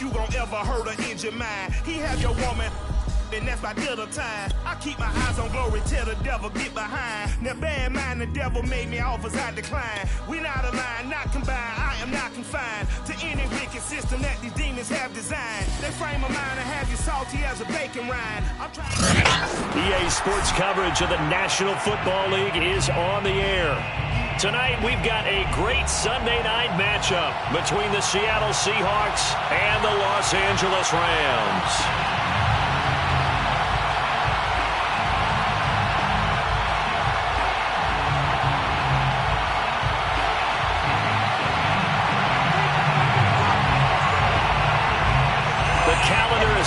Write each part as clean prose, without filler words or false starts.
you gon' ever hurt or injure mine. He have your woman, and that's by dinner time. I keep my eyes on glory till the devil get behind. Now bear in mind the devil made me offers I decline. We not aligned, not combined, I am not confined to any wicked system that these demons have designed. They frame a mind and have you salty as a bacon rind. I'm trying. EA Sports coverage of the National Football League is on the air. Tonight we've got a great Sunday night matchup between the Seattle Seahawks and the Los Angeles Rams.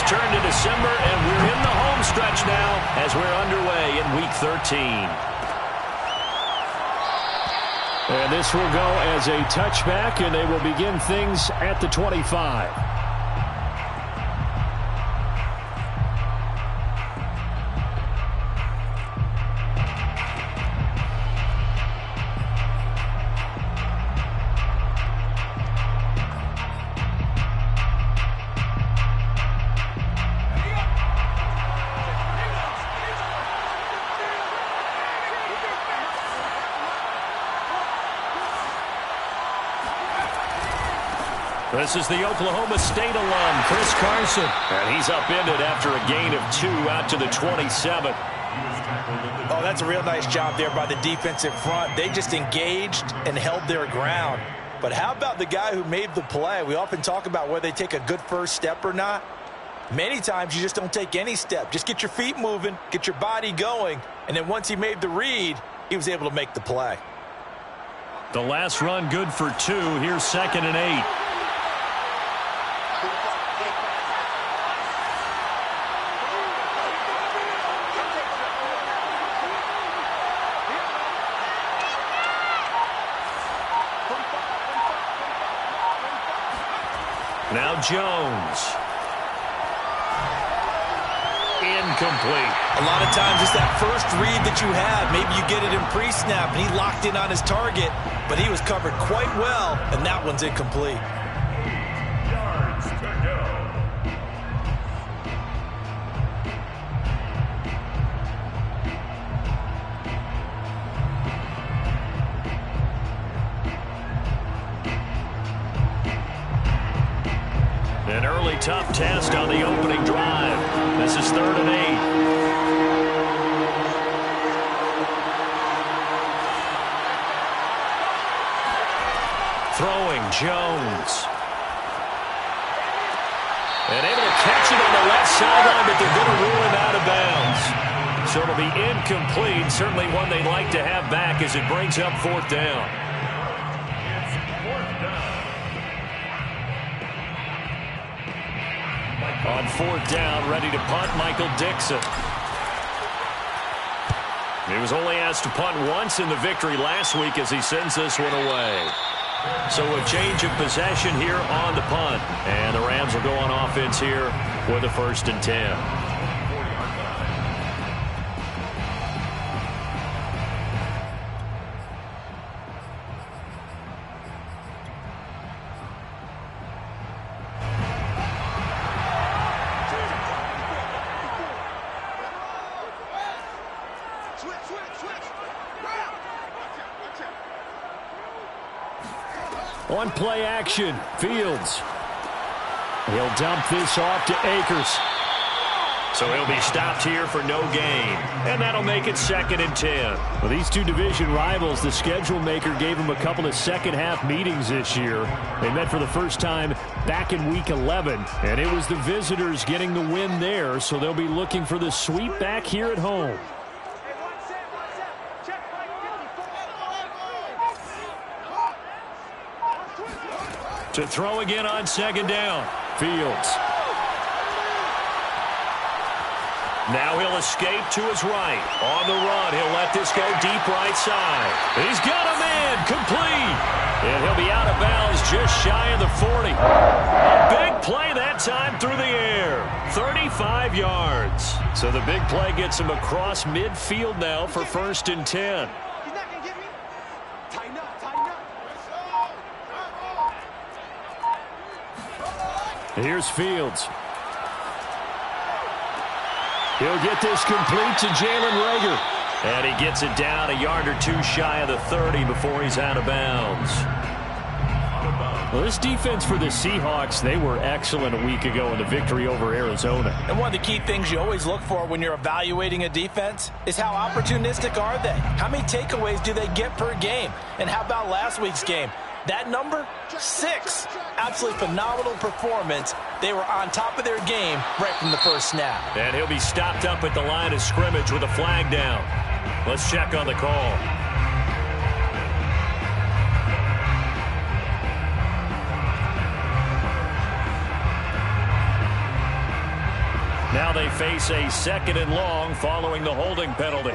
Turned to December, and we're in the home stretch now as we're underway in Week 13. And this will go as a touchback, and they will begin things at the 25. This is the Oklahoma State alum, Chris Carson. And he's upended after a gain of 2 out to the 27. Oh, that's a real nice job there by the defensive front. They just engaged and held their ground. But how about the guy who made the play? We often talk about whether they take a good first step or not. Many times you just don't take any step. Just get your feet moving, get your body going, and then once he made the read, he was able to make the play. The last run good for 2. Here's 2nd and 8. Now Jones. Incomplete. A lot of times it's that first read that you have. Maybe you get it in pre-snap, and he locked in on his target, but he was covered quite well, and that one's incomplete. Yards to go. An early tough test on the opening drive. This is 3rd and 8. Throwing Jones. And able to catch it on the left sideline, but they're going to rule him out of bounds. So it'll be incomplete. Certainly one they'd like to have back as it brings up 4th down. On 4th down, ready to punt, Michael Dixon. He was only asked to punt once in the victory last week as he sends this one away. So a change of possession here on the punt. And the Rams will go on offense here with a 1st and 10. On play action, Fields. He'll dump this off to Akers. So he'll be stopped here for no gain. And that'll make it 2nd and 10. Well, these two division rivals, the schedule maker gave them a couple of second-half meetings this year. They met for the first time back in Week 11. And it was the visitors getting the win there, so they'll be looking for the sweep back here at home. To throw again on 2nd down. Fields. Now he'll escape to his right. On the run, he'll let this go deep right side. He's got a man, complete. And he'll be out of bounds just shy of the 40. A big play that time through the air. 35 yards. So the big play gets him across midfield now for 1st and 10. Here's Fields. He'll get this complete to Jalen Reagor. And he gets it down a yard or two shy of the 30 before he's out of bounds. Well, this defense for the Seahawks, they were excellent a week ago in the victory over Arizona. And one of the key things you always look for when you're evaluating a defense is how opportunistic are they? How many takeaways do they get per game? And how about last week's game? That number, 6. Absolutely phenomenal performance. They were on top of their game right from the first snap. And he'll be stopped up at the line of scrimmage with a flag down. Let's check on the call. Now they face a 2nd and long following the holding penalty.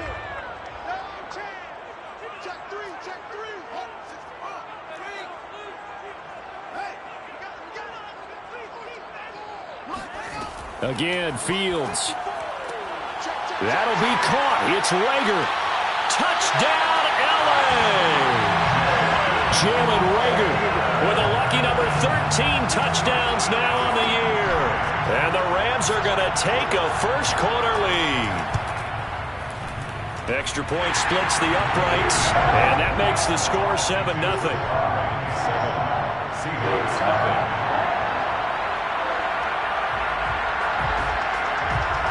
Again, Fields. That'll be caught. It's Reagor. Touchdown, L.A. Jalen Reagor with a lucky number 13 touchdowns now on the year. And the Rams are going to take a first-quarter lead. Extra point splits the uprights, and that makes the score 7-0.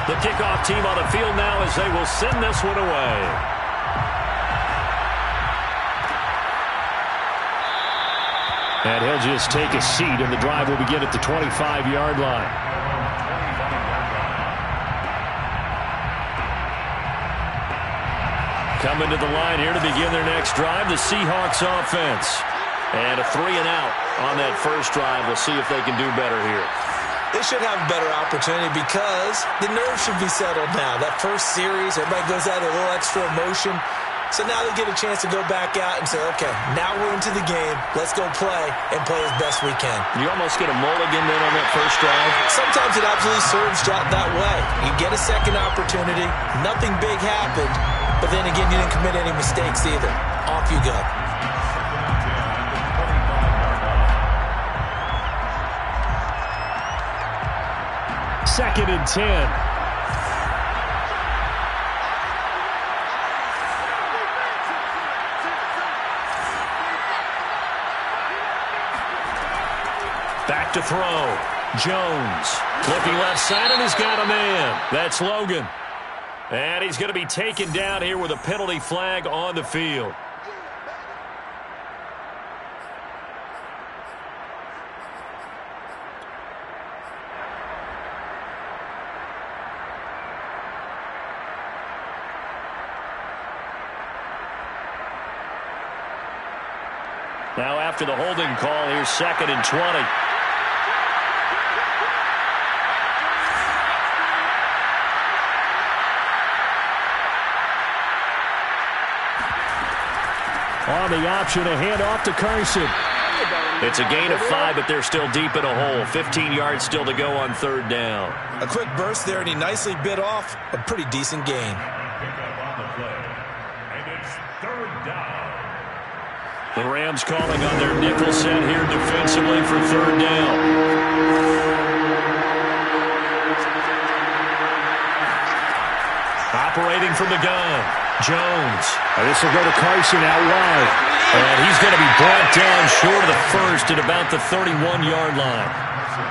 The kickoff team on the field now as they will send this one away. And he'll just take a seat, and the drive will begin at the 25-yard line. Coming to the line here to begin their next drive, the Seahawks offense. And a 3-and-out on that first drive. We'll see if they can do better here. They should have a better opportunity because the nerves should be settled now. That first series, everybody goes out a little extra emotion. So now they get a chance to go back out and say, okay, now we're into the game. Let's go play and play as best we can. You almost get a mulligan then on that first drive. Sometimes it absolutely serves that way. You get a second opportunity. Nothing big happened. But then again, you didn't commit any mistakes either. Off you go. Second and 10. Back to throw. Jones looking left side, and he's got a man. That's Logan. And he's going to be taken down here with a penalty flag on the field. Now after the holding call, here's 2nd and 20. On the option, a handoff to Carson. It's a gain of 5, but they're still deep in a hole. 15 yards still to go on 3rd down. A quick burst there, and he nicely bit off a pretty decent gain. The Rams calling on their nickel set here defensively for 3rd down. Operating from the gun, Jones. And this will go to Carson out wide. And he's going to be brought down short of the first at about the 31-yard line.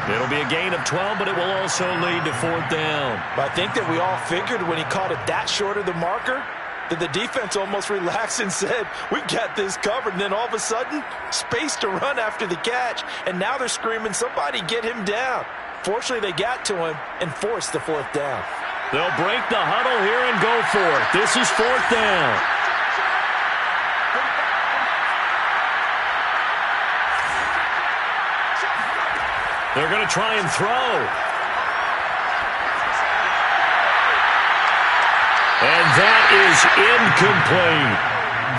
It'll be a gain of 12, but it will also lead to 4th down. But I think that we all figured when he caught it that short of the marker, that the defense almost relaxed and said, we got this covered. And then all of a sudden, space to run after the catch. And now they're screaming, somebody get him down. Fortunately, they got to him and forced the 4th down. They'll break the huddle here and go for it. This is 4th down. They're going to try and throw. And that is incomplete.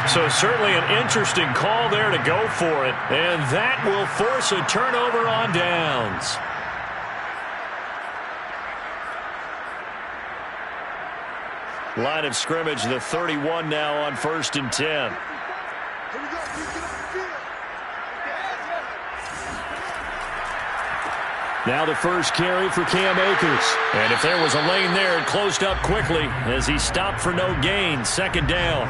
So certainly an interesting call there to go for it. And that will force a turnover on downs. Line of scrimmage, the 31 now on 1st and 10. Now the first carry for Cam Akers. And if there was a lane there, it closed up quickly as he stopped for no gain. Second down.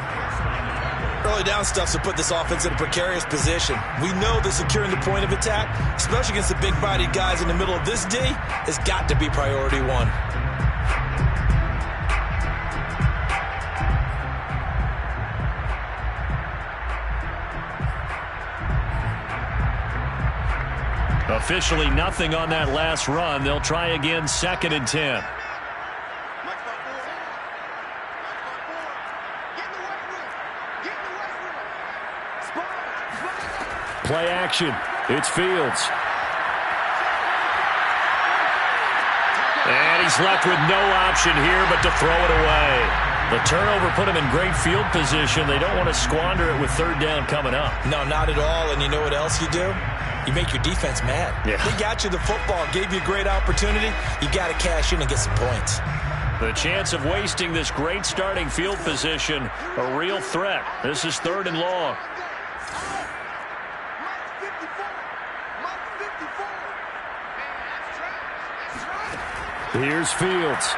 Early down stuff to put this offense in a precarious position. We know that securing the point of attack, especially against the big-bodied guys in the middle of this D, has got to be priority one. Officially nothing on that last run. They'll try again, 2nd and 10. Play action. It's Fields. And he's left with no option here but to throw it away. The turnover put him in great field position. They don't want to squander it with 3rd down coming up. No, not at all. And you know what else you do? You make your defense mad. Yeah. They got you the football, gave you a great opportunity. You got to cash in and get some points. The chance of wasting this great starting field position, a real threat. This is 3rd and long. Here's Fields.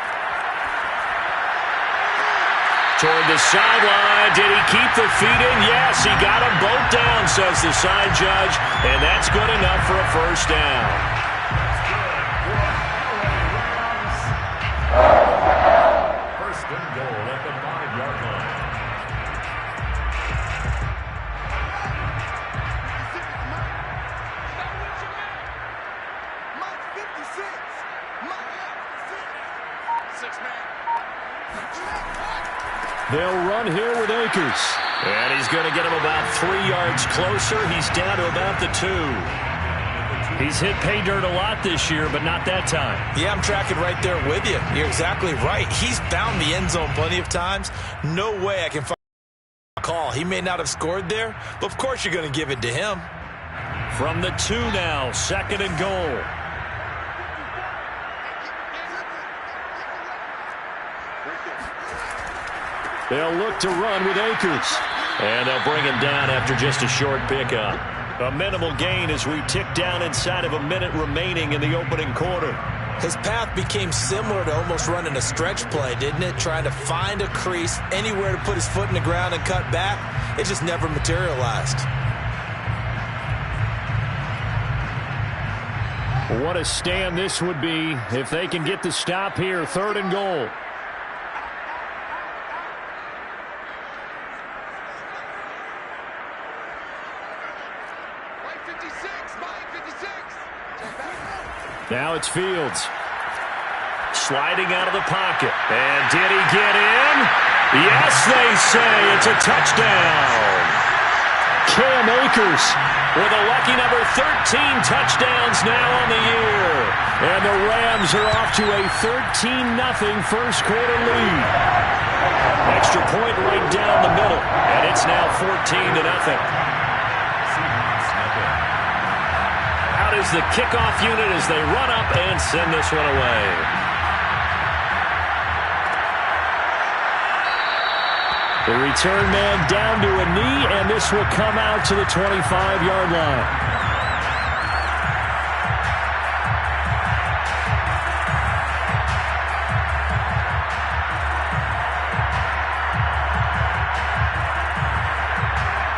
Toward the sideline. Did he keep the feet in? Yes, he got them both down, says the side judge. And that's good enough for a first down. First and goal at the 5-yard line. They'll run here with Akers. And he's going to get him about 3 yards closer. He's down to about the 2. He's hit pay dirt a lot this year, but not that time. Yeah, I'm tracking right there with you. You're exactly right. He's found the end zone plenty of times. No way I can find a call. He may not have scored there, but of course you're going to give it to him. From the 2 now, 2nd and goal. They'll look to run with Akers. And they'll bring him down after just a short pickup. A minimal gain as we tick down inside of a minute remaining in the opening quarter. His path became similar to almost running a stretch play, didn't it? Trying to find a crease, anywhere to put his foot in the ground and cut back. It just never materialized. What a stand this would be if they can get the stop here. 3rd and goal. Now it's Fields. Sliding out of the pocket. And did he get in? Yes, they say it's a touchdown. Cam Akers with a lucky number 13 touchdowns now on the year. And the Rams are off to a 13-0 first quarter lead. Extra point right down the middle. And it's now 14-0. Out is the kickoff unit as they run up and send this one away. The return man down to a knee, and this will come out to the 25-yard line.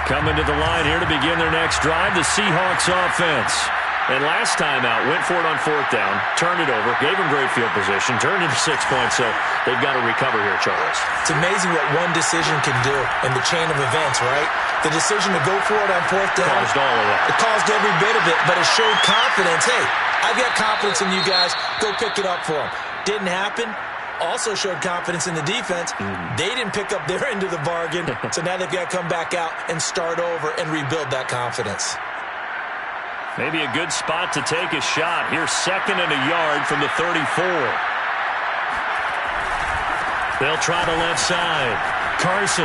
Coming to the line here to begin their next drive, the Seahawks offense. And last time out, went for it on 4th down, turned it over, gave him great field position, turned into 6 points, so they've got to recover here, Charles. It's amazing what one decision can do in the chain of events, right? The decision to go for it on 4th down. Caused all of that. It caused every bit of it, but it showed confidence. Hey, I've got confidence in you guys. Go pick it up for them. Didn't happen. Also showed confidence in the defense. They didn't pick up their end of the bargain, so now they've got to come back out and start over and rebuild that confidence. Maybe a good spot to take a shot. Here's 2nd and a yard from the 34. They'll try the left side. Carson.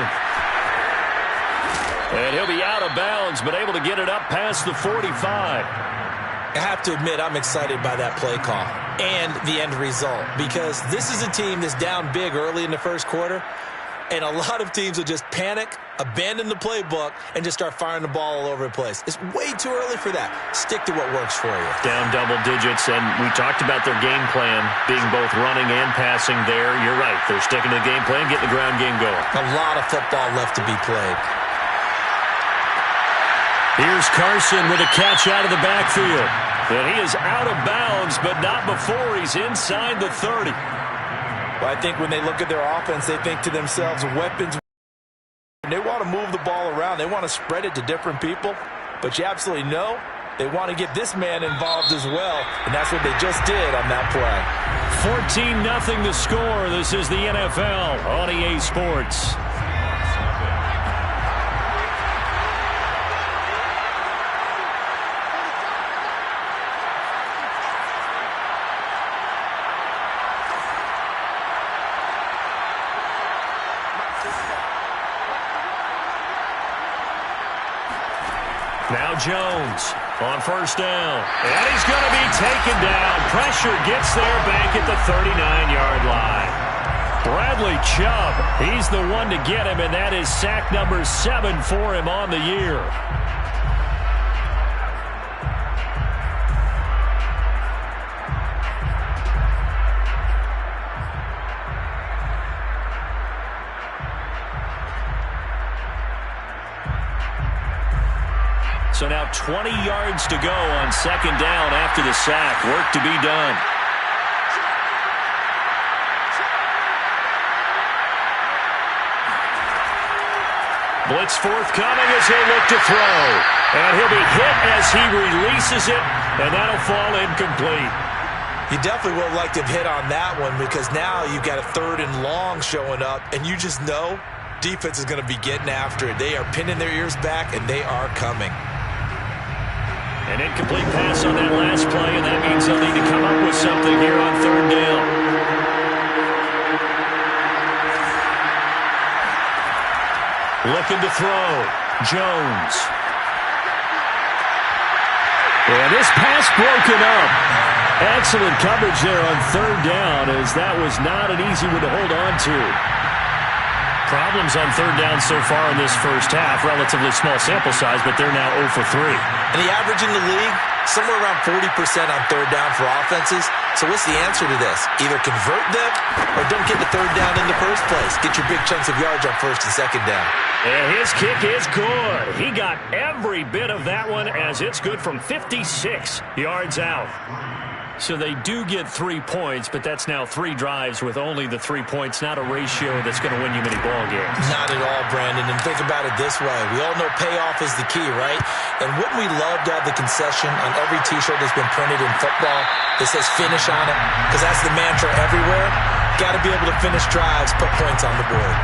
And he'll be out of bounds, but able to get it up past the 45. I have to admit, I'm excited by that play call and the end result, because this is a team that's down big early in the first quarter, And a lot of teams will just panic, abandon the playbook, and just start firing the ball all over the place. It's way too early for that. Stick to what works for you. Down double digits, and we talked about their game plan being both running and passing there. You're right. They're sticking to the game plan, getting the ground game going. A lot of football left to be played. Here's Carson with a catch out of the backfield. And he is out of bounds, but not before he's inside the 30. Well, I think when they look at their offense, they think to themselves, weapons. They want to move the ball around. They want to spread it to different people. But you absolutely know they want to get this man involved as well. And that's what they just did on that play. 14-0 the score. This is the NFL on EA Sports. Now Jones on first down. And he's going to be taken down. Pressure gets there back at the 39-yard line. Bradley Chubb, he's the one to get him, and that is sack number 7 for him on the year. So now 20 yards to go on second down after the sack. Work to be done. Blitz forthcoming as he'll look to throw. And he'll be hit as he releases it, and that'll fall incomplete. You definitely would have liked to have hit on that one because now you've got a 3rd and long showing up, and you just know defense is going to be getting after it. They are pinning their ears back, and they are coming. An incomplete pass on that last play, and that means they'll need to come up with something here on 3rd down. Looking to throw. Jones. And this pass broken up. Excellent coverage there on 3rd down, as that was not an easy one to hold on to. Problems on 3rd down so far in this first half. Relatively small sample size, but they're now 0 for 3. And the average in the league, somewhere around 40% on 3rd down for offenses. So what's the answer to this? Either convert them or don't get the 3rd down in the first place. Get your big chunks of yards on 1st and 2nd down. And his kick is good. He got every bit of that one, as it's good from 56 yards out. So they do get 3 points, but that's now 3 drives with only the 3 points, not a ratio that's going to win you many ball games. Not at all, Brandon. And think about it this way. We all know payoff is the key, right? And wouldn't we love to have the concession on every T-shirt that's been printed in football that says finish on it? Because that's the mantra everywhere. Got to be able to finish drives, put points on the board.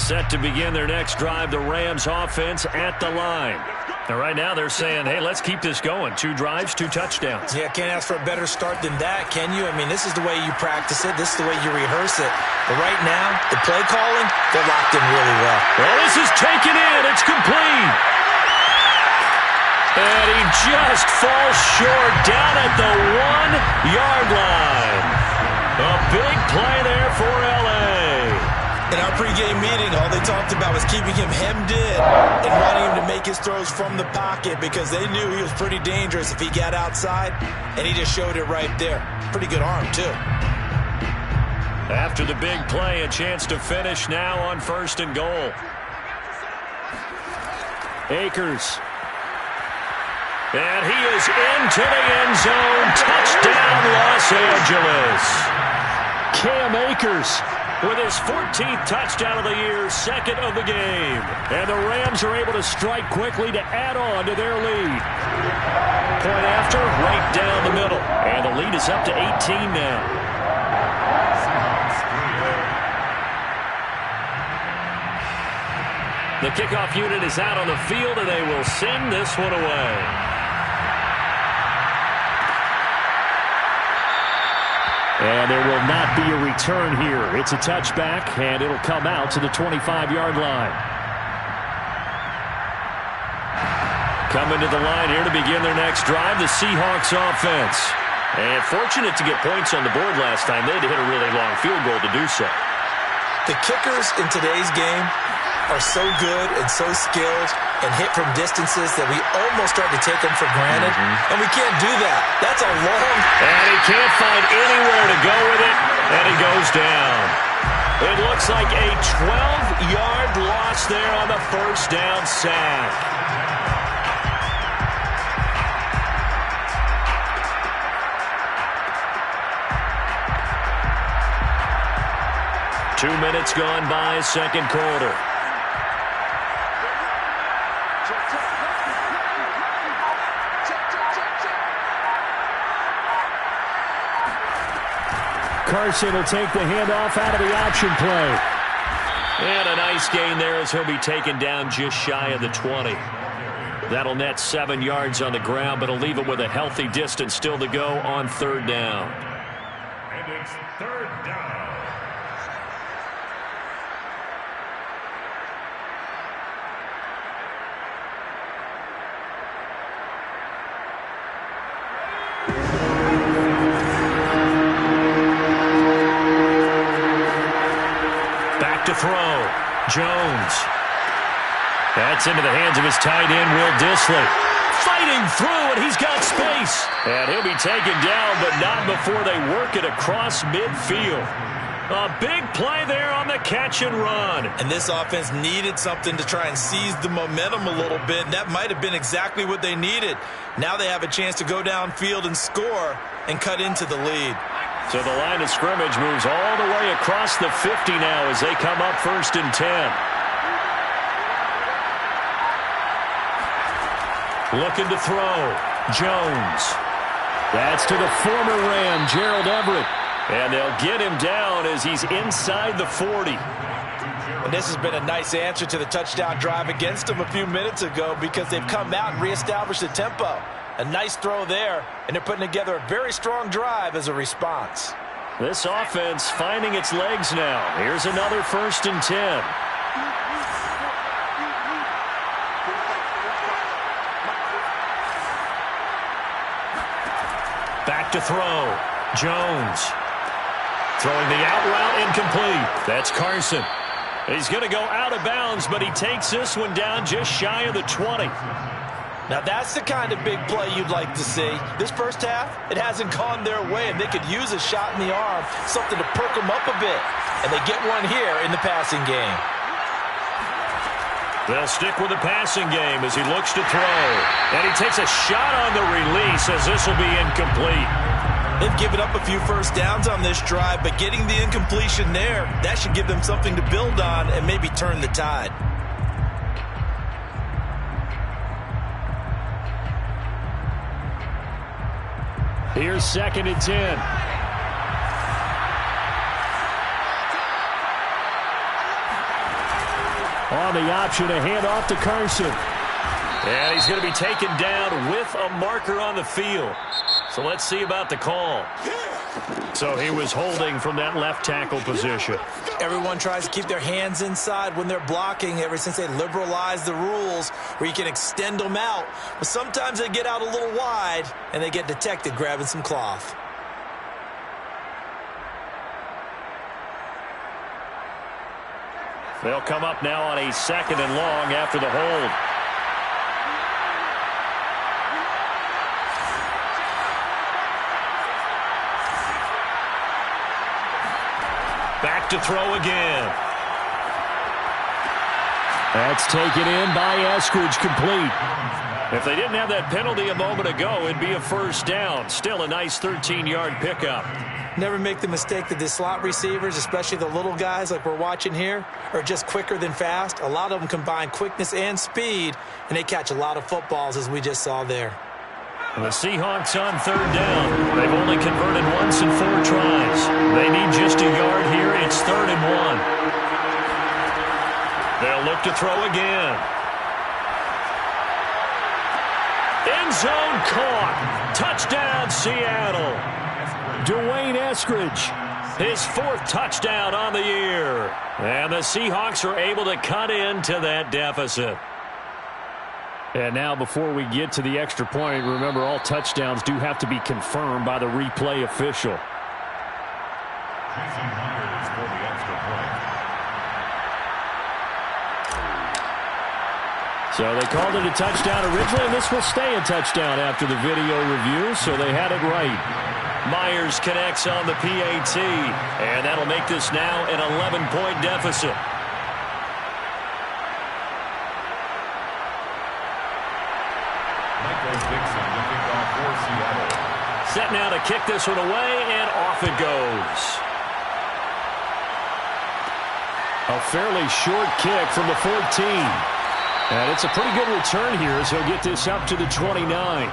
Set to begin their next drive, the Rams offense at the line. Now, right now they're saying, hey, let's keep this going. 2 drives, 2 touchdowns. Yeah, can't ask for a better start than that, can you? I mean, this is the way you practice it. This is the way you rehearse it. But right now, the play calling, they're locked in really well. Well, this is taken in. It's complete. And he just falls short down at the 1-yard line. A big play there for L.A. In our pregame meeting, all they talked about was keeping him hemmed in and wanting him to make his throws from the pocket because they knew he was pretty dangerous if he got outside, and he just showed it right there. Pretty good arm, too. After the big play, a chance to finish now on 1st and goal. Akers. And he is into the end zone. Touchdown, Los Angeles. Cam Akers with his 14th touchdown of the year, 2nd of the game. And the Rams are able to strike quickly to add on to their lead. Point after, right down the middle. And the lead is up to 18 now. The kickoff unit is out on the field, and they will send this one away. And there will not be a return here. It's a touchback, and it'll come out to the 25-yard line. Coming to the line here to begin their next drive, the Seahawks offense. And fortunate to get points on the board last time. They had to hit a really long field goal to do so. The kickers in today's game are so good and so skilled and hit from distances that we almost start to take them for granted. And we can't do that. That's a long... And he can't find anywhere to go with it, and he goes down. It looks like a 12-yard loss there on the first down sack. Two minutes gone by, second quarter. Carson will take the handoff out of the option play. And a nice gain there as he'll be taken down just shy of the 20. That'll net 7 yards on the ground, but he'll leave it with a healthy distance still to go on third down. And it's third down. To throw. Jones. That's into the hands of his tight end, Will Dissly. Fighting through, and he's got space. And he'll be taken down, but not before they work it across midfield. A big play there on the catch and run. And this offense needed something to try and seize the momentum a little bit, and that might have been exactly what they needed. Now they have a chance to go downfield and score and cut into the lead. So the line of scrimmage moves all the way across the 50 now as they come up 1st and 10. Looking to throw. Jones. That's to the former Ram, Gerald Everett. And they'll get him down as he's inside the 40. And this has been a nice answer to the touchdown drive against them a few minutes ago because they've come out and reestablished the tempo. A nice throw there, and they're putting together a very strong drive as a response. This offense finding its legs now. Here's another 1st and 10. Back to throw. Jones. Throwing the out route incomplete. That's Carson. He's going to go out of bounds, but he takes this one down just shy of the 20. Now that's the kind of big play you'd like to see. This first half, it hasn't gone their way, and they could use a shot in the arm, something to perk them up a bit. And they get one here in the passing game. They'll stick with the passing game as he looks to throw. And he takes a shot on the release as this will be incomplete. They've given up a few first downs on this drive, but getting the incompletion there, that should give them something to build on and maybe turn the tide. Here's 2nd and 10. On the option, a handoff to Carson. And he's going to be taken down with a marker on the field. So let's see about the call. So he was holding from that left tackle position. Everyone tries to keep their hands inside when they're blocking ever since they liberalized the rules where you can extend them out. But sometimes they get out a little wide and they get detected grabbing some cloth. They'll come up now on a 2nd and long after the hold. Back to throw again. That's taken in by Eskridge, complete. If they didn't have that penalty a moment ago, it'd be a first down. Still a nice 13-yard pickup. Never make the mistake that the slot receivers, especially the little guys like we're watching here, are just quicker than fast. A lot of them combine quickness and speed, and they catch a lot of footballs, as we just saw there. The Seahawks on third down. They've only converted once in 4 tries. They need just a yard here. It's 3rd and 1. They'll look to throw again. End zone caught. Touchdown, Seattle. Dwayne Eskridge. His 4th touchdown on the year. And the Seahawks are able to cut into that deficit. And now before we get to the extra point, remember all touchdowns do have to be confirmed by the replay official. Jason Myers for the extra point. So they called it a touchdown originally, and this will stay a touchdown after the video review, so they had it right. Myers connects on the PAT, and that'll make this now an 11-point deficit. Michael Dixon to kick off for Seattle. Set now to kick this one away, and off it goes. A fairly short kick from the 14. And it's a pretty good return here as he'll get this up to the 29. At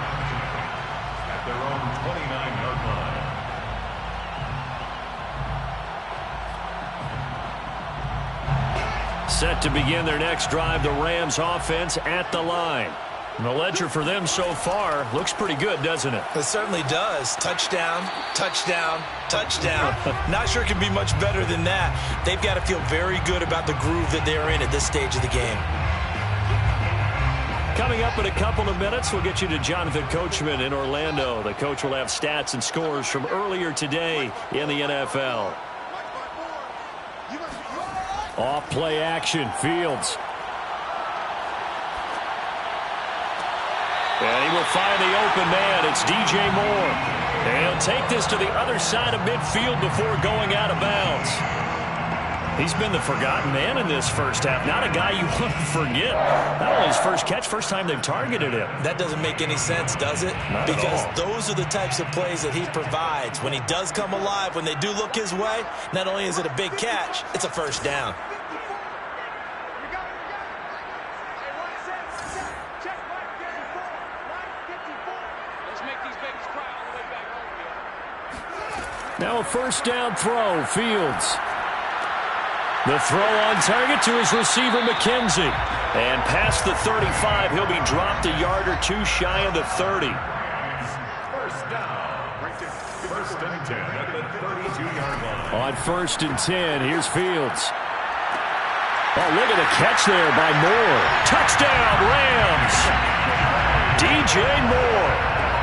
their own 29-yard line. Set to begin their next drive, the Rams offense at the line. And the ledger for them so far looks pretty good, doesn't it? It certainly does. Touchdown, touchdown, touchdown. Not sure it can be much better than that. They've got to feel very good about the groove that they're in at this stage of the game. Coming up in a couple of minutes, we'll get you to Jonathan Coachman in Orlando. The coach will have stats and scores from earlier today in the NFL. Off play action, Fields. And he will find the open man. It's DJ Moore. And he'll take this to the other side of midfield before going out of bounds. He's been the forgotten man in this first half. Not a guy you want to forget. Not only his first catch, first time they've targeted him. That doesn't make any sense, does it? Not because at all. Those are the types of plays that he provides. When he does come alive, when they do look his way, not only is it a big catch, it's a first down. Now a first down throw, Fields. The throw on target to his receiver, McKenzie. And past the 35, he'll be dropped a yard or two shy of the 30. First down. First and 10 at the 32-yard line. On 1st and 10, here's Fields. Oh, look at the catch there by Moore. Touchdown, Rams. DJ Moore.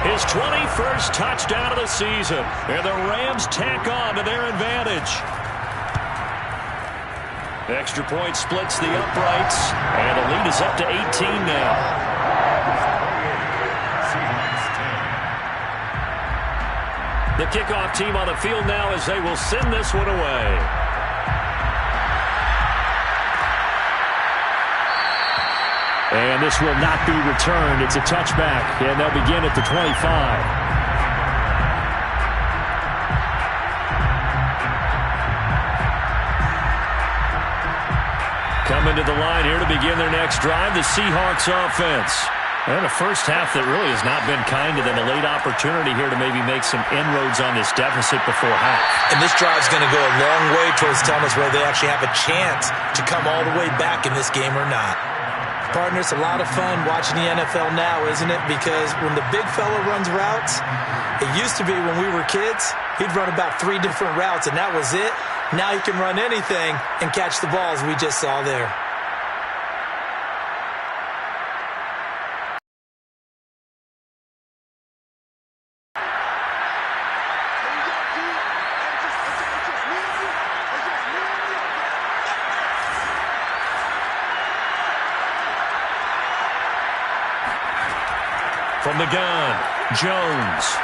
His 21st touchdown of the season. And the Rams tack on to their advantage. Extra point splits the uprights, and the lead is up to 18 now. The kickoff team on the field now as they will send this one away. And this will not be returned. It's a touchback, and they'll begin at the 25. Coming to the line here to begin their next drive, the Seahawks offense. And a first half that really has not been kind to them. A late opportunity here to maybe make some inroads on this deficit before half. And this drive's going to go a long way towards telling us whether they actually have a chance to come all the way back in this game or not. Partner, it's a lot of fun watching the NFL now, isn't it? Because when the big fella runs routes, it used to be when we were kids, he'd run about 3 different routes, and that was it. Now he can run anything and catch the balls we just saw there. From the gun, Jones.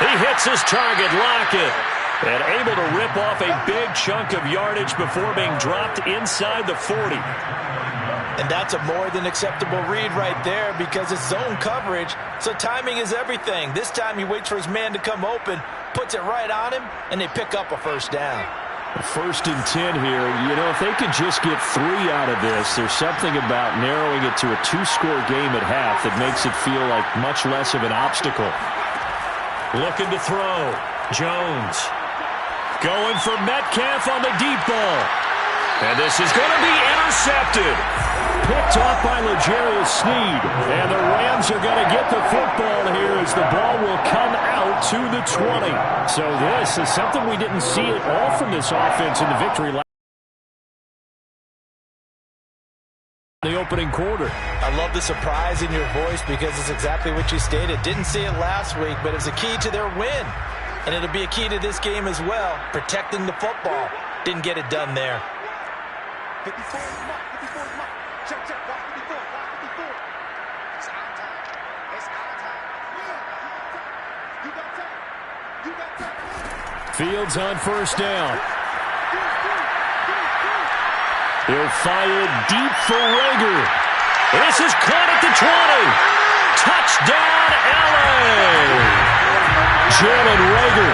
He hits his target, Lockett. And able to rip off a big chunk of yardage before being dropped inside the 40. And that's a more than acceptable read right there because it's zone coverage, so timing is everything. This time he waits for his man to come open, puts it right on him, and they pick up a first down. 1st and 10 here. You know, if they could just get 3 out of this, there's something about narrowing it to a 2-score game at half that makes it feel like much less of an obstacle. Looking to throw. Jones. Going for Metcalf on the deep ball. And this is going to be intercepted. Picked off by L'Jarius Sneed. And the Rams are going to get the football here as the ball will come out to the 20. So this is something we didn't see at all from this offense in the victory lap. The opening quarter. I love the surprise in your voice because it's exactly what you stated. Didn't see it last week, but it was a key to their win. And it'll be a key to this game as well, protecting the football. Didn't get it done there. 54 is mark, 54 is mark. Check, check, watch 54, watch 54. It's our time. It's our time. You got time. You got time. Fields on first down. He'll fire deep for Reagor. This is caught at the 20. Touchdown, LA! Jalen Reagor,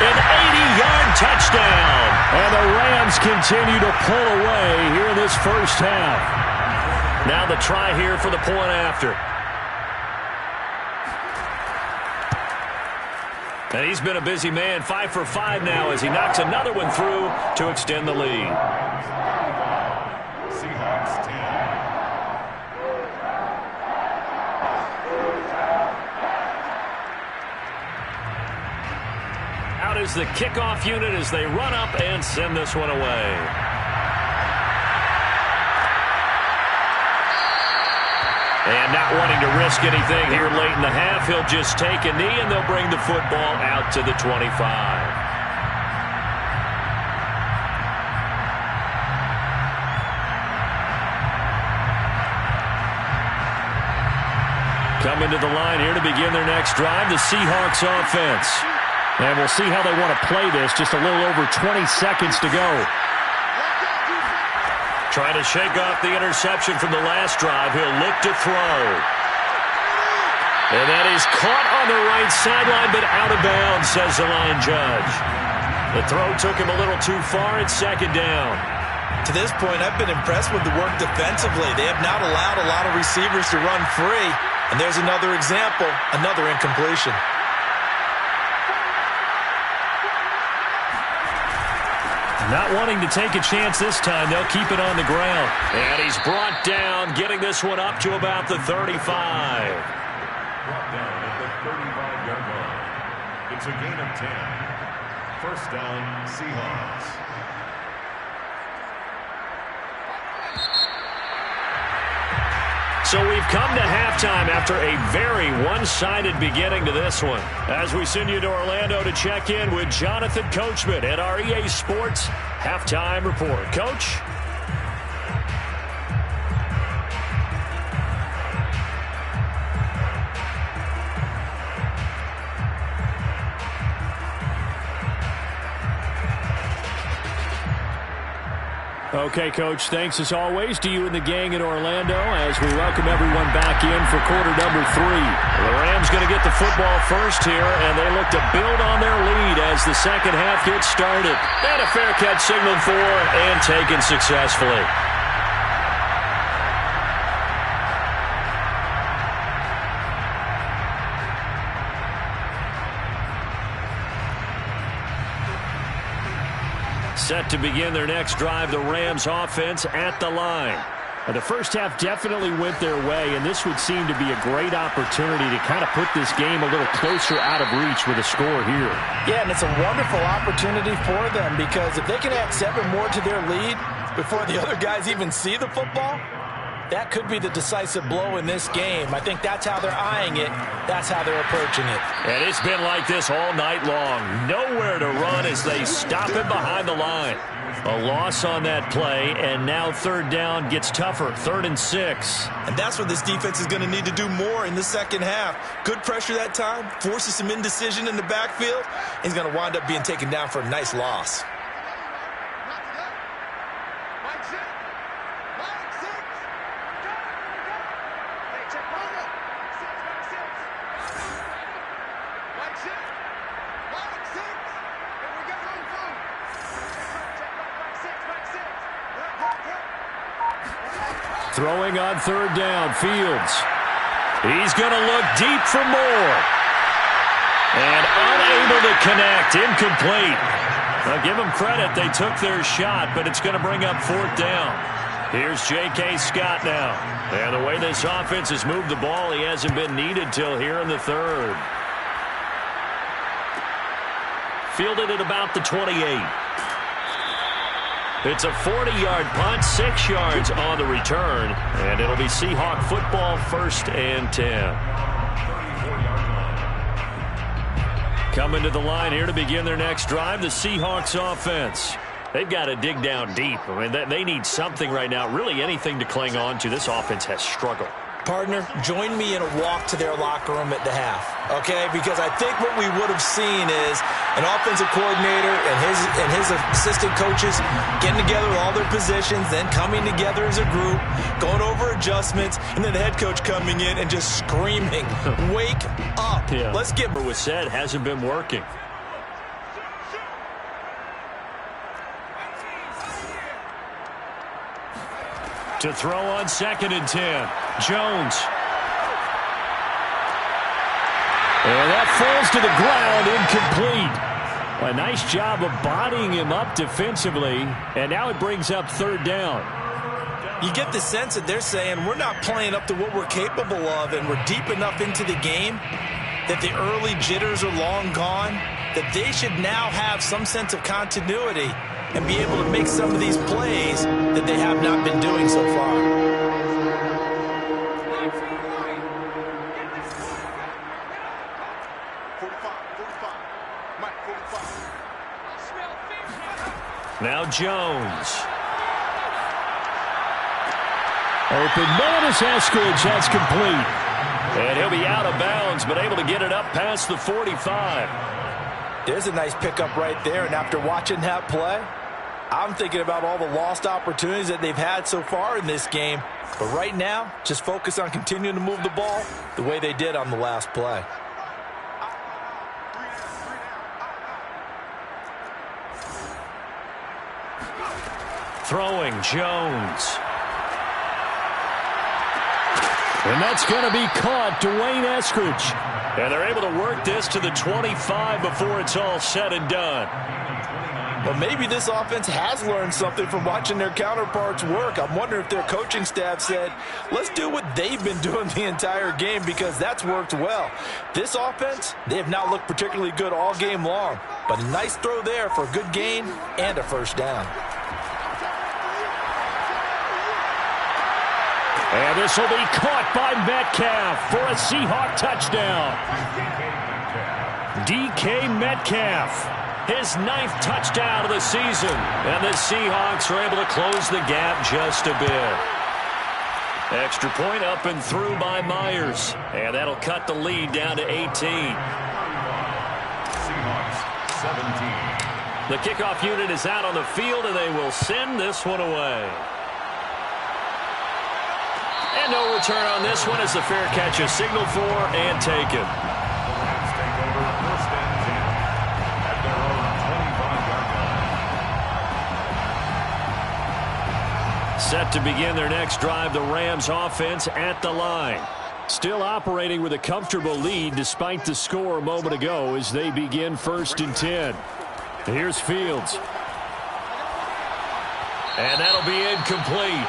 an 80-yard touchdown. And the Rams continue to pull away here in this first half. Now the try here for the point after. And he's been a busy man, 5 for 5 now as he knocks another one through to extend the lead. Seahawks 10. Out is the kickoff unit as they run up and send this one away. And not wanting to risk anything here late in the half, he'll just take a knee and they'll bring the football out to the 25. Coming to the line here to begin their next drive, the Seahawks offense. And we'll see how they want to play this. Just a little over 20 seconds to go. Trying to shake off the interception from the last drive. He'll look to throw. And that is caught on the right sideline, but out of bounds, says the line judge. The throw took him a little too far. It's second down. To this point, I've been impressed with the work defensively. They have not allowed a lot of receivers to run free. And there's another example, another incompletion. Not wanting to take a chance this time, they'll keep it on the ground. And he's brought down, getting this one up to about the 35. Brought down at the 35-yard line. It's a gain of 10. First down, Seahawks. So we've come to halftime after a very one-sided beginning to this one. As we send you to Orlando to check in with Jonathan Coachman at our EA Sports Halftime Report. Coach? Okay, Coach, thanks as always to you and the gang in Orlando as we welcome everyone back in for quarter number 3. The Rams going to get the football first here, and they look to build on their lead as the second half gets started. And a fair catch signaled for and taken successfully. Set to begin their next drive, the Rams offense at the line. The first half definitely went their way, and this would seem to be a great opportunity to kind of put this game a little closer out of reach with a score here. Yeah, and it's a wonderful opportunity for them because if they can add 7 more to their lead before the other guys even see the football, that could be the decisive blow in this game. I think that's how they're eyeing it. That's how they're approaching it. And it's been like this all night long. Nowhere to run as they stop him behind the line. A loss on that play, and now third down gets tougher. 3rd and 6. And that's what this defense is going to need to do more in the second half. Good pressure that time, forces some indecision in the backfield. He's going to wind up being taken down for a nice loss. Throwing on third down, Fields. He's going to look deep for more. And unable to connect, incomplete. I'll give them credit, they took their shot, but it's going to bring up 4th down. Here's J.K. Scott now. And the way this offense has moved the ball, he hasn't been needed till here in the third. Fielded at about the 28. It's a 40-yard punt, 6 yards on the return, and it'll be Seahawk football, 1st and 10. Coming to the line here to begin their next drive, the Seahawks offense. They've got to dig down deep. I mean, they need something right now, really anything to cling on to. This offense has struggled. Partner, join me in a walk to their locker room at the half, okay? Because I think what we would have seen is an offensive coordinator and his assistant coaches getting together with all their positions, then coming together as a group, going over adjustments, and then the head coach coming in and just screaming, wake up. Yeah. Let's get what was said hasn't been working. To throw on 2nd and 10. Jones. And that falls to the ground, incomplete. A nice job of bodying him up defensively, and now it brings up 3rd down. You get the sense that they're saying we're not playing up to what we're capable of, and we're deep enough into the game that the early jitters are long gone, that they should now have some sense of continuity and be able to make some of these plays that they have not been doing so far. Now Jones. Open man is Eskridge. That's complete. And he'll be out of bounds, but able to get it up past the 45. There's a nice pickup right there, and after watching that play, I'm thinking about all the lost opportunities that they've had so far in this game. But right now, just focus on continuing to move the ball the way they did on the last play. Throwing Jones. And that's going to be caught, Dwayne Eskridge. And they're able to work this to the 25 before it's all said and done. But maybe this offense has learned something from watching their counterparts work. I'm wondering if their coaching staff said, let's do what they've been doing the entire game, because that's worked well. This offense, they have not looked particularly good all game long. But a nice throw there for a good gain and a 1st down. And this will be caught by Metcalf for a Seahawk touchdown. DK Metcalf, his 9th touchdown of the season. And the Seahawks are able to close the gap just a bit. Extra point up and through by Myers. And that'll cut the lead down to 18. Seahawks 17. The kickoff unit is out on the field, and they will send this one away. And no return on this one as the fair catch is signaled for and taken. Rams take over 1st and 10 at their own 25-yard line. Set to begin their next drive, the Rams offense at the line. Still operating with a comfortable lead despite the score a moment ago as they begin 1st and 10. Here's Fields. And that'll be incomplete.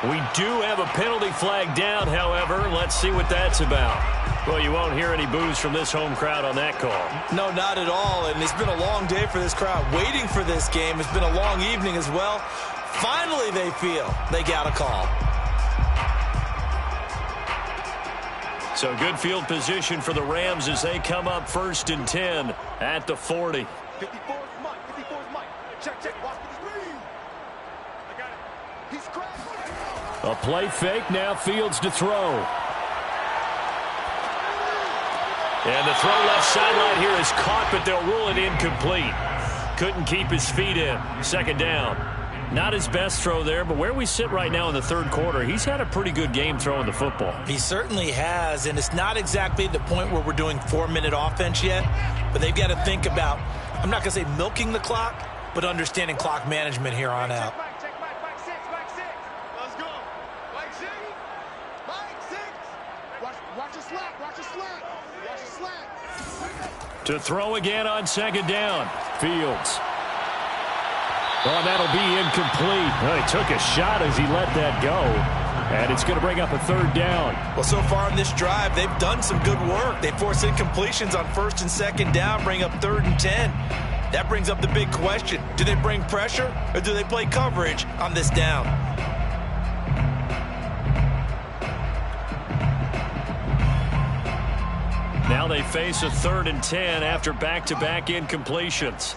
We do have a penalty flag down, however. Let's see what that's about. Well, you won't hear any boos from this home crowd on that call. No, not at all. And it's been a long day for this crowd waiting for this game. It's been a long evening as well. Finally, they feel they got a call. So good field position for the Rams as they come up 1st and 10 at the 40. 54's Mike. 54's Mike. Check. Watch for the screen. I got it. He's cracked. A play fake, now Fields to throw. And the throw left sideline here is caught, but they'll rule it incomplete. Couldn't keep his feet in. 2nd down. Not his best throw there, but where we sit right now in the 3rd quarter, he's had a pretty good game throwing the football. He certainly has, and it's not exactly the point where we're doing 4-minute offense yet, but they've got to think about, I'm not going to say milking the clock, but understanding clock management here on out. To throw again on 2nd down. Fields. Oh, and that'll be incomplete. Well, he took a shot as he let that go. And it's going to bring up a third down. Well, so far in this drive, they've done some good work. They force incompletions on first and second down, bring up 3rd and 10. That brings up the big question. Do they bring pressure or do they play coverage on this down? Now they face a 3rd and 10 after back-to-back incompletions.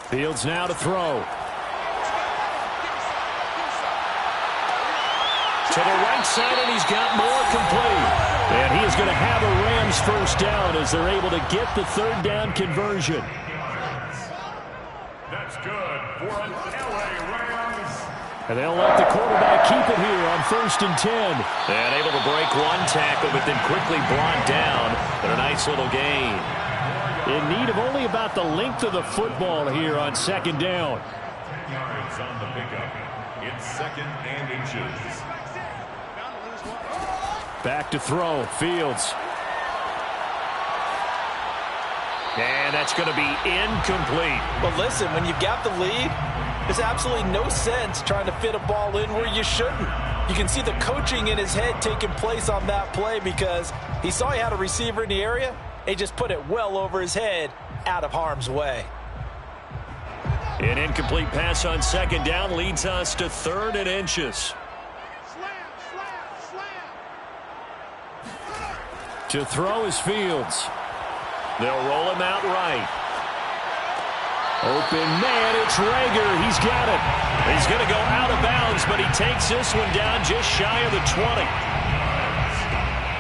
Fields now to throw. To the right side, and he's got more complete. And he is going to have a Rams first down as they're able to get the 3rd down conversion. That's good for an LA Rams. And they'll let the quarterback keep it here on 1st and 10. And able to break one tackle, but then quickly brought down. But a nice little gain. In need of only about the length of the football here on 2nd down. 10 yards on the pickup. It's 2nd and inches. Back to throw. Fields. And that's going to be incomplete. But listen, when you've got the lead, there's absolutely no sense trying to fit a ball in where you shouldn't. You can see the coaching in his head taking place on that play because he saw he had a receiver in the area. He just put it well over his head, out of harm's way. An incomplete pass on 2nd down leads us to 3rd and inches. To throw is Fields. They'll roll him out right. Open man, it's Reagor. He's got it. He's going to go out of bounds, but he takes this one down just shy of the 20.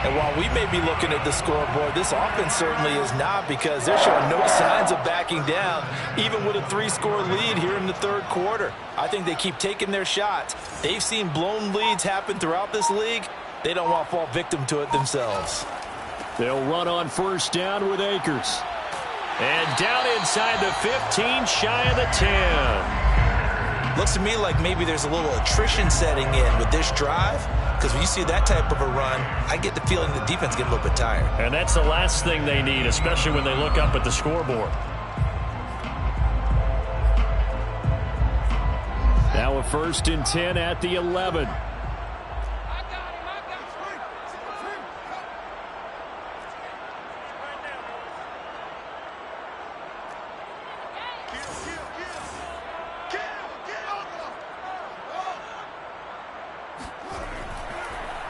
And while we may be looking at the scoreboard, this offense certainly is not, because they're showing no signs of backing down, even with a 3-score lead here in the 3rd quarter. I think they keep taking their shots. They've seen blown leads happen throughout this league. They don't want to fall victim to it themselves. They'll run on 1st down with Akers. And down inside the 15, shy of the 10. Looks to me like maybe there's a little attrition setting in with this drive, because when you see that type of a run, I get the feeling the defense get a little bit tired. And that's the last thing they need, especially when they look up at the scoreboard. Now a 1st and 10 at the 11.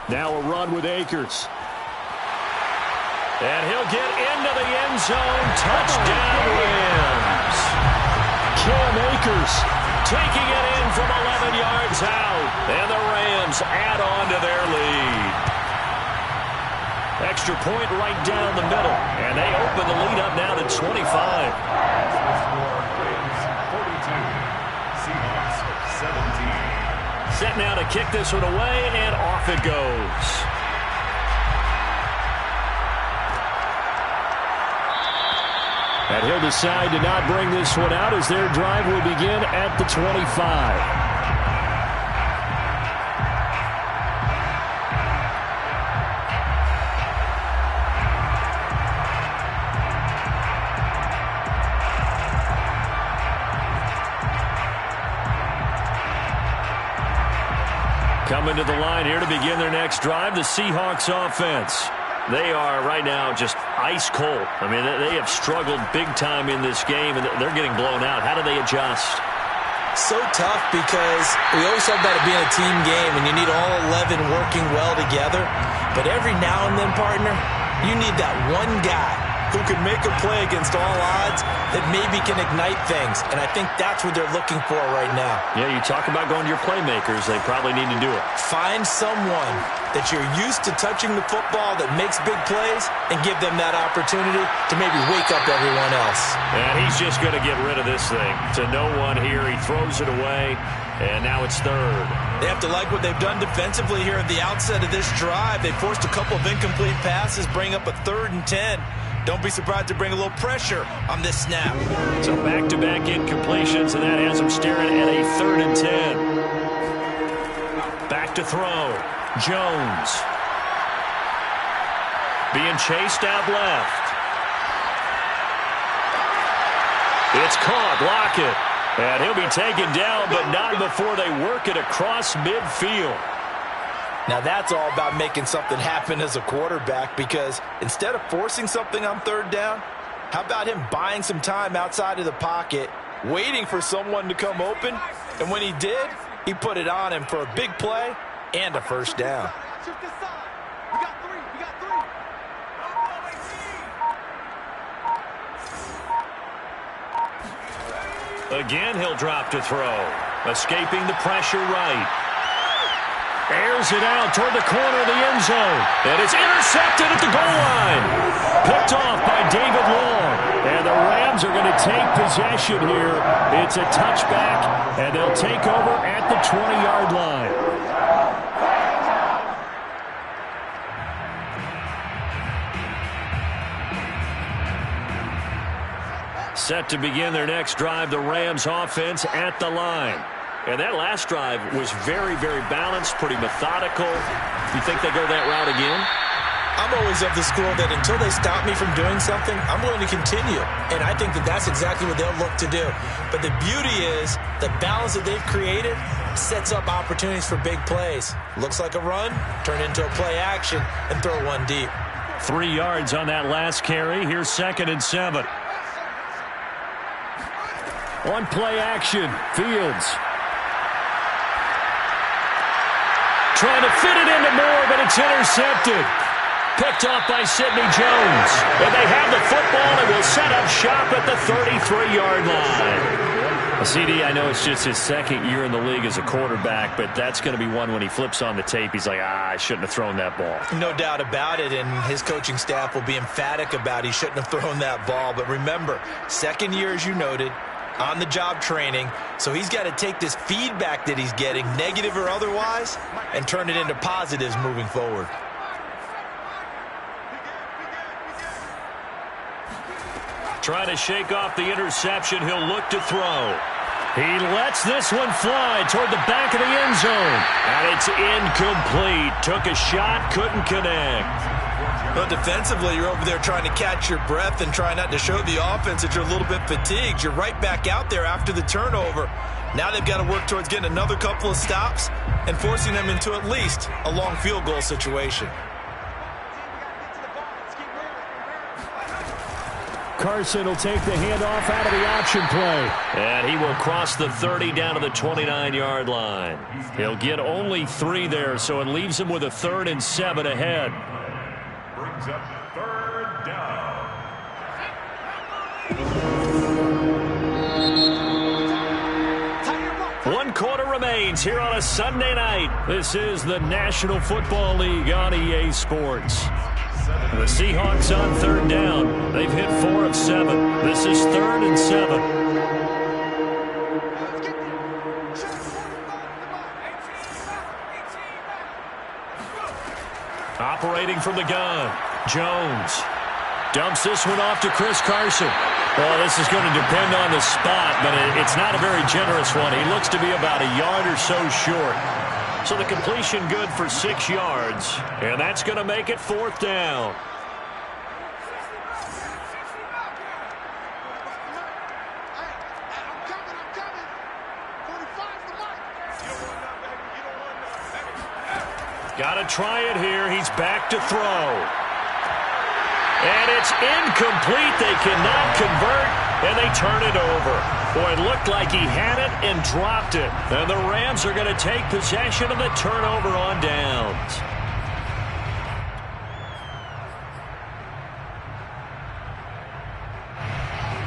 Now a run with Akers. And he'll get into the end zone. Touchdown, Rams. Cam Akers taking it in from 11 yards out. And the Rams add on to their lead. Extra point right down the middle. And they open the lead up now to 25. Seahawks 17. Set now to kick this one away, and off it goes. And he'll decide to not bring this one out as their drive will begin at the 25. Coming to the line here to begin their next drive, the Seahawks offense. They are right now just ice cold. I mean, they have struggled big time in this game, and they're getting blown out. How do they adjust? So tough, because we always talk about it being a team game, and you need all 11 working well together. But every now and then, partner, you need that one guy who can make a play against all odds that maybe can ignite things. And I think that's what they're looking for right now. Yeah, you talk about going to your playmakers. They probably need to do it. Find someone that you're used to touching the football that makes big plays and give them that opportunity to maybe wake up everyone else. And he's just going to get rid of this thing. To no one here. He throws it away, and now it's 3rd. They have to like what they've done defensively here at the outset of this drive. They forced a couple of incomplete passes, bring up a 3rd and 10. Don't be surprised to bring a little pressure on this snap. So back-to-back incompletions, and that has them staring at a 3rd and 10. to throw. Jones. Being chased out left. It's caught. Lockett. And he'll be taken down, but not before they work it across midfield. Now that's all about making something happen as a quarterback, because instead of forcing something on third down, how about him buying some time outside of the pocket, waiting for someone to come open, and when he did, he put it on him for a big play and a first down. Again, he'll drop to throw. Escaping the pressure right. Airs it out toward the corner of the end zone. And it's intercepted at the goal line. Picked off by David Long. And the Rams are going to take possession here. It's a touchback, and they'll take over at the 20-yard line. Set to begin their next drive, the Rams offense at the line. And that last drive was very, very balanced, pretty methodical. You think they go that route again? I'm always of the school that until they stop me from doing something, I'm willing to continue. And I think that that's exactly what they'll look to do. But the beauty is the balance that they've created sets up opportunities for big plays. Looks like a run, turn into a play action, and throw one deep. 3 yards on that last carry. Here's 2nd and 7. On play action, Fields. Trying to fit it into Moore, but it's intercepted. Picked off by Sidney Jones. And they have the football and will set up shop at the 33-yard line. CD, I know it's just his 2nd year in the league as a quarterback, but that's going to be one when he flips on the tape, he's like, I shouldn't have thrown that ball. No doubt about it, and his coaching staff will be emphatic about he shouldn't have thrown that ball. But remember, 2nd year, as you noted, on-the-job training, so he's got to take this feedback that he's getting, negative or otherwise, and turn it into positives moving forward. Trying to shake off the interception, he'll look to throw. He lets this one fly toward the back of the end zone, and it's incomplete. Took a shot, couldn't connect. Well, defensively, you're over there trying to catch your breath and try not to show the offense that you're a little bit fatigued. You're right back out there after the turnover. Now they've got to work towards getting another couple of stops and forcing them into at least a long field goal situation. Carson will take the handoff out of the option play. And he will cross the 30 down to the 29-yard line. He'll get only 3 there, so it leaves him with a 3rd and 7 ahead. Brings up 3rd down. One quarter remains here on a Sunday night. This is the National Football League on EA Sports. The Seahawks on 3rd down. They've hit 4 of 7. This is 3rd and 7. Operating from the gun, Jones dumps this one off to Chris Carson. Well, this is going to depend on the spot, but it's not a very generous one. He looks to be about a yard or so short. So the completion good for 6 yards, and that's going to make it 4th down. Got to try it here. He's back to throw. And it's incomplete. They cannot convert, and they turn it over. Boy, it looked like he had it and dropped it. And the Rams are going to take possession of the turnover on downs.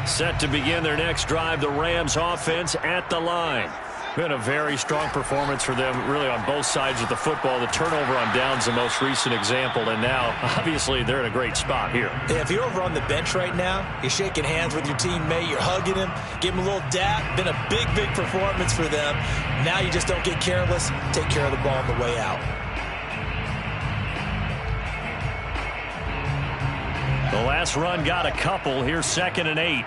Set to begin their next drive, the Rams offense at the line. Been a very strong performance for them, really, on both sides of the football. The turnover on downs, the most recent example, and now, obviously, they're in a great spot here. Yeah, if you're over on the bench right now, you're shaking hands with your teammate, you're hugging him, give him a little dap. Been a big, big performance for them. Now you just don't get careless. Take care of the ball on the way out. The last run got a couple. Here's 2nd and 8.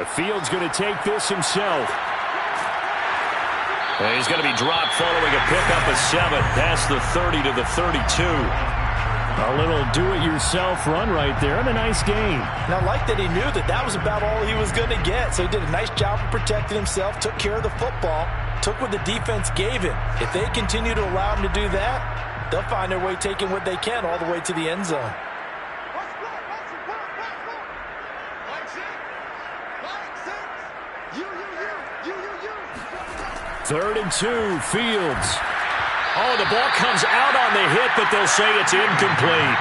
Fields going to take this himself. And he's going to be dropped following a pickup of 7 past the 30 to the 32. A little do-it-yourself run right there and a nice gain. And I like that he knew that that was about all he was going to get. So he did a nice job of protecting himself, took care of the football, took what the defense gave him. If they continue to allow him to do that, they'll find their way taking what they can all the way to the end zone. Third and 2, Fields. Oh, the ball comes out on the hit, but they'll say it's incomplete.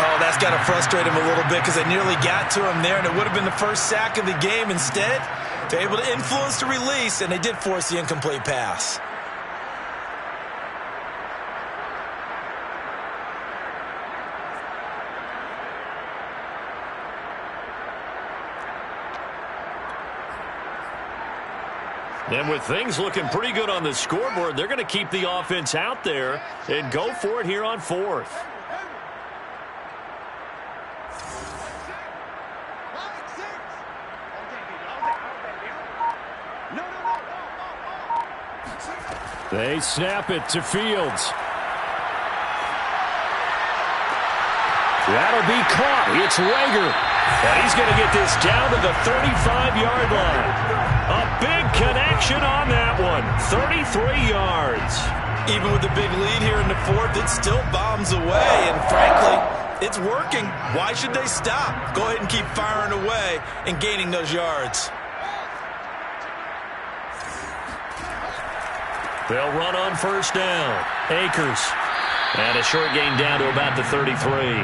Oh, that's got to frustrate him a little bit because they nearly got to him there, and it would have been the first sack of the game. Instead, they're able to influence the release, and they did force the incomplete pass. And with things looking pretty good on the scoreboard, they're going to keep the offense out there and go for it here on 4th. They snap it to Fields. That'll be caught. It's Reagor. And he's going to get this down to the 35-yard line. A big connection on that one. 33 yards. Even with the big lead here in the 4th, it still bombs away. And frankly, it's working. Why should they stop? Go ahead and keep firing away and gaining those yards. They'll run on first down. Akers. And a short gain down to about the 33.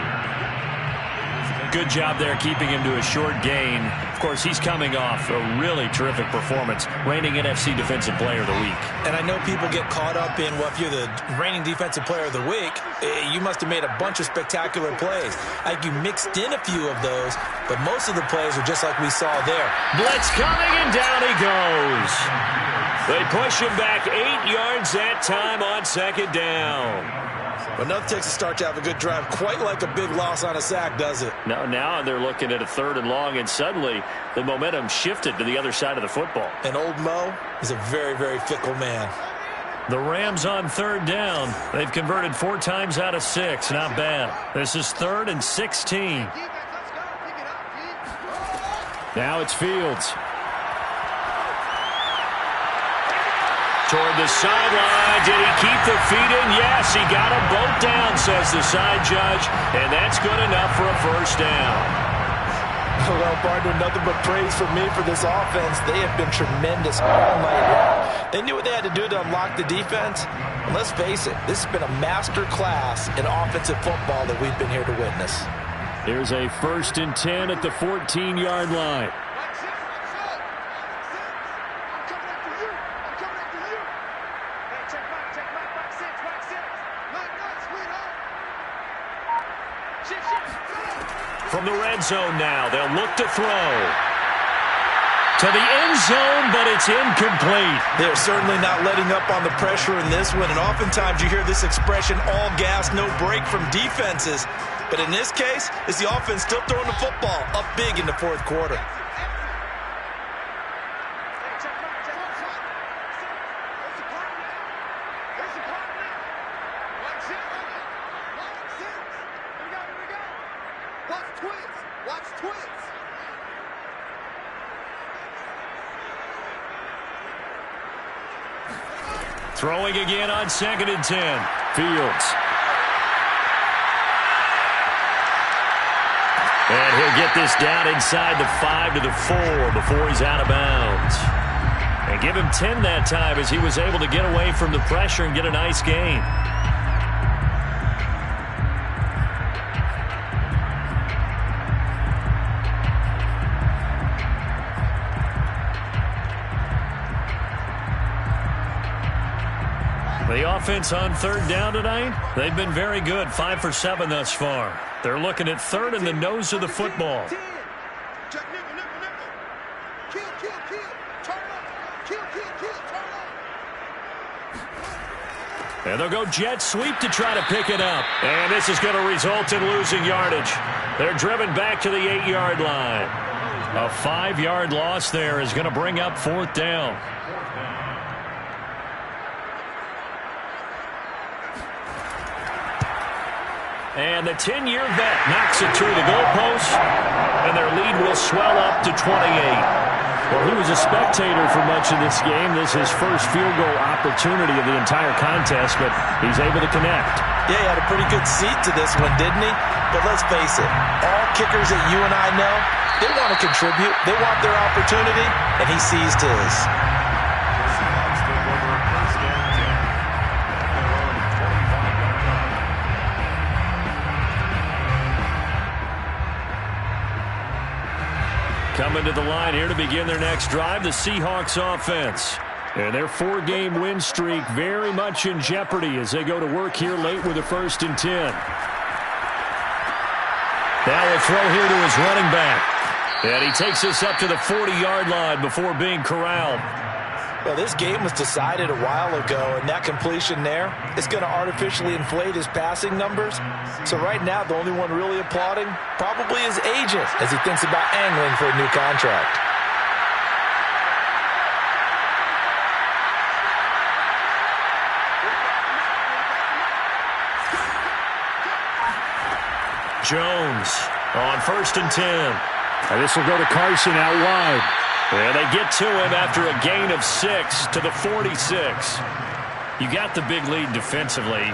Good job there keeping him to a short gain. Of course, he's coming off a really terrific performance, reigning NFC Defensive Player of the Week. And I know people get caught up in, well, if you're the reigning Defensive Player of the Week, you must have made a bunch of spectacular plays. I think you mixed in a few of those, but most of the plays are just like we saw there. Blitz coming, and down he goes. They push him back 8 yards that time on second down. But nothing takes a start to have a good drive quite like a big loss on a sack, does it? Now they're looking at a 3rd and long, and suddenly the momentum shifted to the other side of the football. And old Mo is a very, very fickle man. The Rams on 3rd down. They've converted 4 times out of 6. Not bad. This is 3rd and 16. Now it's Fields. Toward the sideline. Did he keep the feet in? Yes, he got them both down, says the side judge. And that's good enough for a first down. Well, partner, nothing but praise from me for this offense. They have been tremendous all night long. They knew what they had to do to unlock the defense. And let's face it, this has been a master class in offensive football that we've been here to witness. Here's a 1st and 10 at the 14-yard line. From the red zone now, they'll look to throw. To the end zone, but it's incomplete. They're certainly not letting up on the pressure in this one, and oftentimes you hear this expression, all gas, no break from defenses. But in this case, it's the offense still throwing the football up big in the 4th quarter. Throwing again on 2nd and 10. Fields. And he'll get this down inside the 5 to the 4 before he's out of bounds. And give him 10 that time as he was able to get away from the pressure and get a nice gain. The offense on 3rd down tonight, they've been very good, 5 for 7 thus far. They're looking at 3rd in the nose of the football. And they'll go jet sweep to try to pick it up. And this is going to result in losing yardage. They're driven back to the 8-yard line. A 5-yard loss there is going to bring up 4th down. And the 10-year vet knocks it through the goalpost, and their lead will swell up to 28. Well, he was a spectator for much of this game. This is his first field goal opportunity of the entire contest, but he's able to connect. Yeah, he had a pretty good seat to this one, didn't he? But let's face it, all kickers that you and I know, they want to contribute. They want their opportunity, and he seized his. Coming to the line here to begin their next drive, the Seahawks offense. And their 4-game win streak very much in jeopardy as they go to work here late with a 1st and 10. Now a throw here to his running back. And he takes this up to the 40-yard line before being corralled. Well, this game was decided a while ago, and that completion there is going to artificially inflate his passing numbers. So right now, the only one really applauding probably his agent as he thinks about angling for a new contract. Jones on 1st and 10. And this will go to Carson out wide. And they get to him after a gain of 6 to the 46. You got the big lead defensively.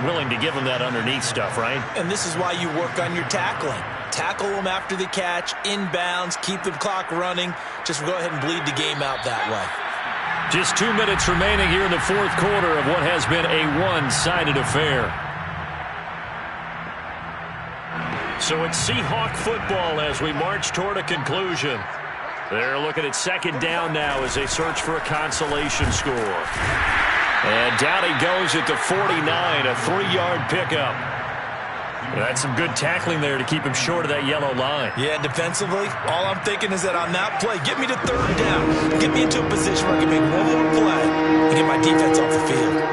Willing to give him that underneath stuff, right? And this is why you work on your tackling. Tackle them after the catch, inbounds, keep the clock running. Just go ahead and bleed the game out that way. Just 2 minutes remaining here in the 4th quarter of what has been a one-sided affair. So it's Seahawk football as we march toward a conclusion. They're looking at 2nd down now as they search for a consolation score. And down he goes at the 49, a 3-yard pickup. That's some good tackling there to keep him short of that yellow line. Yeah, defensively, all I'm thinking is that on that play, get me to 3rd down. Get me into a position where I can make one more play and get my defense off the field.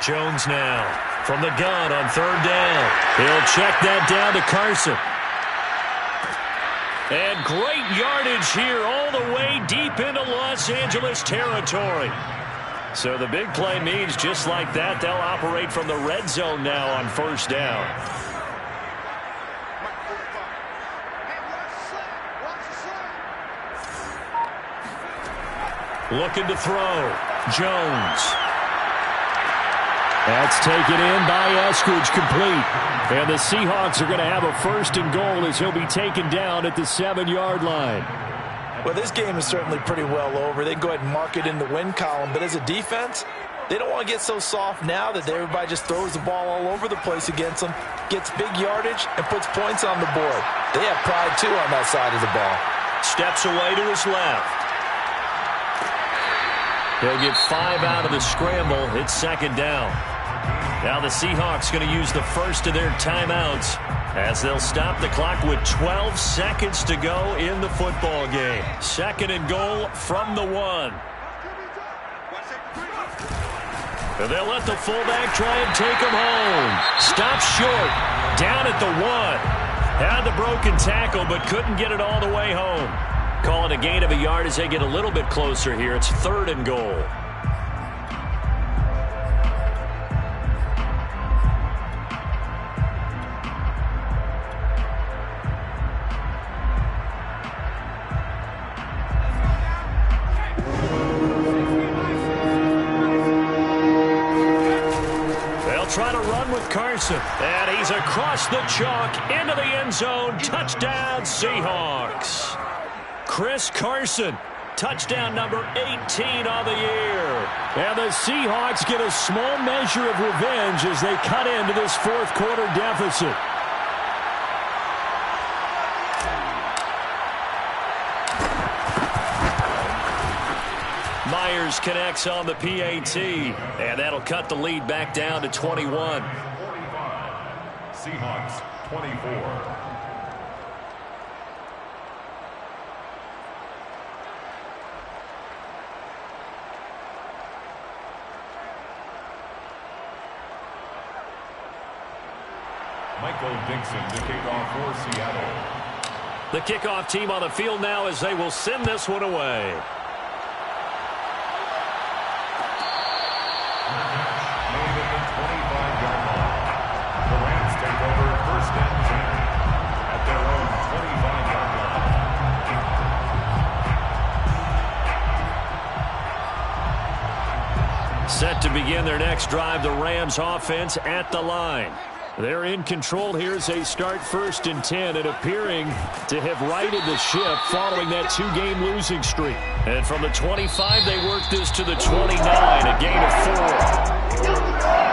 Jones now from the gun on 3rd down. He'll check that down to Carson. And great yardage here all the way deep into Los Angeles territory. So the big play means just like that, they'll operate from the red zone now on 1st down. Looking to throw. Jones. That's taken in by Eskridge, complete. And the Seahawks are going to have a 1st and goal as he'll be taken down at the 7-yard line. Well, this game is certainly pretty well over. They can go ahead and mark it in the win column. But as a defense, they don't want to get so soft now that everybody just throws the ball all over the place against them, gets big yardage, and puts points on the board. They have pride, too, on that side of the ball. Steps away to his left. He'll get 5 out of the scramble. It's 2nd down. Now the Seahawks going to use the first of their timeouts as they'll stop the clock with 12 seconds to go in the football game. 2nd and goal from the 1. And they'll let the fullback try and take him home. Stops short. Down at the 1. Had the broken tackle but couldn't get it all the way home. Call it a gain of a yard as they get a little bit closer here. It's 3rd and goal. Try to run with Carson. And he's across the chalk into the end zone. Touchdown, Seahawks. Chris Carson, touchdown number 18 on the year. And the Seahawks get a small measure of revenge as they cut into this 4th quarter deficit. Myers connects on the PAT, and that'll cut the lead back down to 21. 45. Seahawks 24. Michael Dixon to kick off for Seattle. The kickoff team on the field now as they will send this one away. Made at the 25-yard line. The Rams take over first and 10 at their own 25-yard line. Set to begin their next drive, the Rams offense at the line. They're in control here as they start first and 10 and appearing to have righted the ship following that 2-game losing streak. And from the 25, they work this to the 29, a gain of 4.